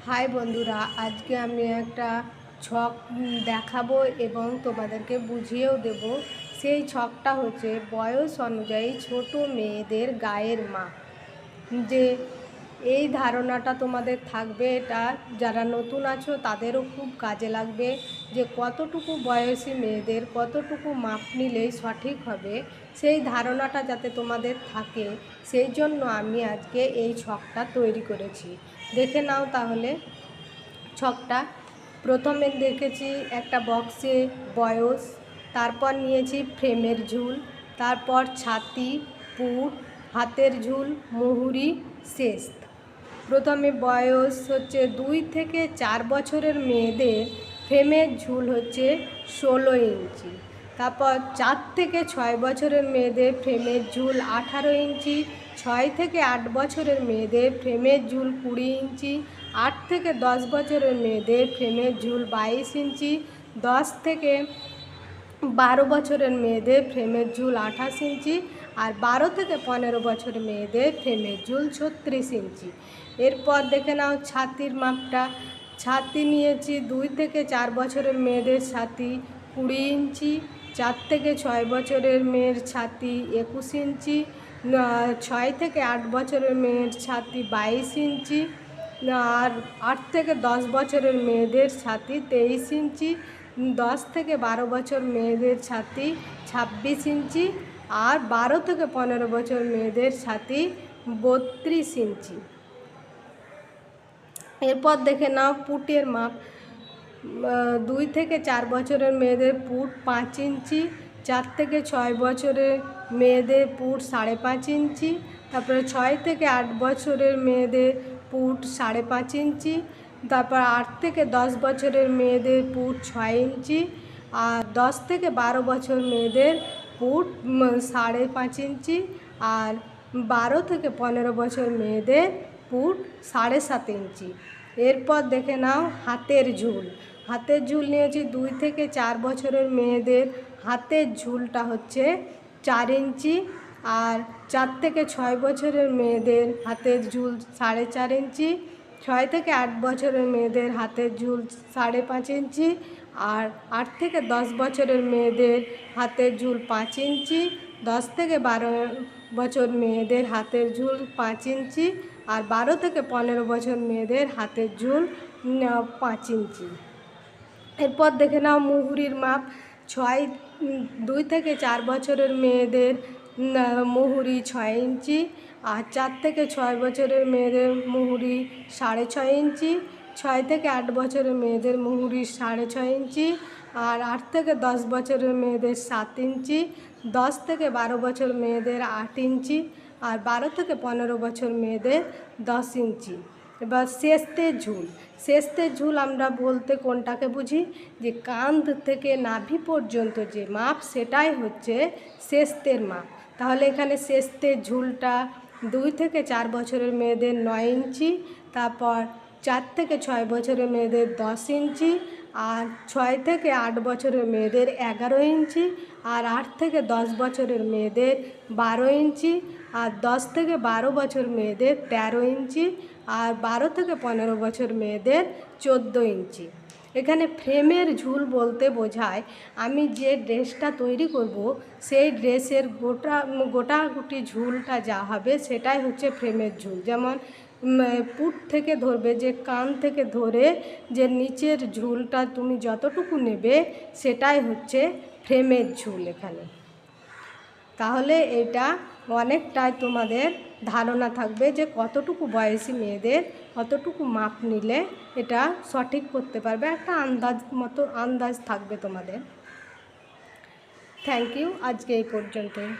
High বন্ধুরা, আজকে আমি একটা ছক দেখাবো এবং তোমাদেরকে বুঝিয়েও দেব। সেই ছকটা হচ্ছে বয়স অনুযায়ী ছোট মেয়েদের গায়ের মাপ। যে এই ধারণাটা তোমাদের থাকবে, এটা যারা নতুন আছো তাদেরও খুব কাজে লাগবে, যে কতটুকু বয়সী মেয়েদের কতটুকু মাপ নিলেই সঠিক হবে, সেই ধারণাটা যাতে তোমাদের থাকে, সেই জন্য আমি আজকে এই ছকটা তৈরি করেছি। দেখে নাও তাহলে ছকটা। প্রথমে দেখেছি একটা বক্সে বয়স, তারপর নিয়েছি ফ্রেমের ঝুল, তারপর ছাতি, পুট, হাতের ঝুল, মুহুরি, শেষ। প্রথমে বয়স হচ্ছে 2 থেকে 4 বছরের মেয়েদের ফ্রেমের ঝুল হচ্ছে 16 ইঞ্চি। তারপর 4 থেকে 6 বছরের মেয়েদের ফ্রেমের ঝুল 18 ইঞ্চি। 6 থেকে 8 বছরের মেয়েদের ফ্রেমের ঝুল 20 ইঞ্চি। 8 থেকে 10 বছরের মেয়েদের ফ্রেমের ঝুল 22 ইঞ্চি। 10 থেকে 12 বছরের মেয়েদের ফ্রেমের ঝুল 28 ইঞ্চি। আর 12 থেকে 15 বছরের মেয়েদের ফ্রেমের ঝুল 36 ইঞ্চি। এরপর দেখে নাও ছাতির মাপটা। ছাতি নিয়েছি 2 থেকে 4 বছরের মেয়েদের ছাতি 20 ইঞ্চি। 4 থেকে 6 বছরের মেয়ের ছাতি 21 ইঞ্চি। 6 থেকে 8 বছরের মেয়ের ছাতি 22 ইঞ্চি। আর 8 থেকে 10 বছরের মেয়েদের ছাতি 23 ইঞ্চি। 10 থেকে 12 বছর মেয়েদের ছাতি 26 ইঞ্চি। আর 12 থেকে 15 বছর মেয়েদের ছাতি 32 ইঞ্চি। এরপর দেখে নাও পুটের মাপ। 2 থেকে 4 বছরের মেয়েদের পুট 5 ইঞ্চি। 4 থেকে 6 বছরের মেয়েদের পুট 5.5 ইঞ্চি। তারপরে 6 থেকে 8 বছরের মেয়েদের পুট 5.5 ইঞ্চি। তারপর 8 থেকে 10 বছরের মেয়েদের পুট 6 ইঞ্চি। আর 10 থেকে 12 বছর মেয়েদের পুট 5.5 ইঞ্চি। আর 12 থেকে 15 বছর মেয়েদের পুট 7.5 ইঞ্চি। এরপর দেখে নাও হাতের ঝুল। হাতের ঝুল নিয়েছি 2 থেকে 4 বছরের মেয়েদের হাতের ঝুলটা হচ্ছে 4 ইঞ্চি। আর 4 থেকে 6 বছরের মেয়েদের হাতের ঝুল 4.5 ইঞ্চি। 6 থেকে 8 বছরের মেয়েদের হাতের ঝুল 5.5 ইঞ্চি। আর 8 থেকে 10 বছরের মেয়েদের হাতের ঝুল 5 ইঞ্চি। 10 থেকে 12 বছর মেয়েদের হাতের ঝুল 5 ইঞ্চি। আর 12 থেকে 15 বছর মেয়েদের হাতের ঝুল 5 ইঞ্চি। এরপর দেখে নাও মুহুরির মাপ। 2 থেকে 4 বছরের মেয়েদের মুহুরি 6 ইঞ্চি। আর 4 থেকে 6 বছরের মেয়েদের মুহুরি 6.5 ইঞ্চি। 6 থেকে 8 বছরের মেয়েদের মুহুরি 6.5 ইঞ্চি। আর 8 থেকে 10 বছরের মেয়েদের 7 ইঞ্চি। 10 থেকে 12 বছর মেয়েদের 8 ইঞ্চি। আর 12 থেকে 15 বছর মেয়েদের 10 ইঞ্চি। এবার শেস্তের ঝুল। শেস্তের ঝুল আমরা বলতে কোনটাকে বুঝি, যে কাঁধ থেকে নাভি পর্যন্ত যে মাপ, সেটাই হচ্ছে শেস্তের মাপ। তাহলে এখানে শেস্তের ঝুলটা 2 থেকে 4 বছরের মেয়েদের 9 ইঞ্চি। তারপর 4 থেকে 6 বছরের মেয়েদের 10 ইঞ্চি। আর 6 থেকে 8 বছরের মেয়েদের 11 ইঞ্চি। আর 8 থেকে 10 বছরের মেয়েদের 12 ইঞ্চি। আর 10 থেকে 12 বছর মেয়েদের 13 ইঞ্চি। আর 12 থেকে 15 বছর মেয়েদের 14 ইঞ্চি। এখানে ফ্রেমের ঝুল বলতে বোঝায় আমি যে ড্রেসটা তৈরি করব, সেই ড্রেসের গোটাগুটি ঝুলটা যা হবে সেটাই হচ্ছে ফ্রেমের ঝুল। যেমন পুট থেকে ধরবে, যে কান থেকে ধরে যে নিচের ঝুলটা তুমি যতটুকু নেবে, সেটাই হচ্ছে ফ্রেমের ঝুল এখানে। তাহলে এটা অনেকটাই তোমাদের ধারণা থাকবে যে কতটুকু বয়সী মেয়েদের কতটুকু মাপ নিলে এটা সঠিক করতে পারবে, একটা আন্দাজ থাকবে তোমাদের। থ্যাংক ইউ, আজকে এই পর্যন্তই।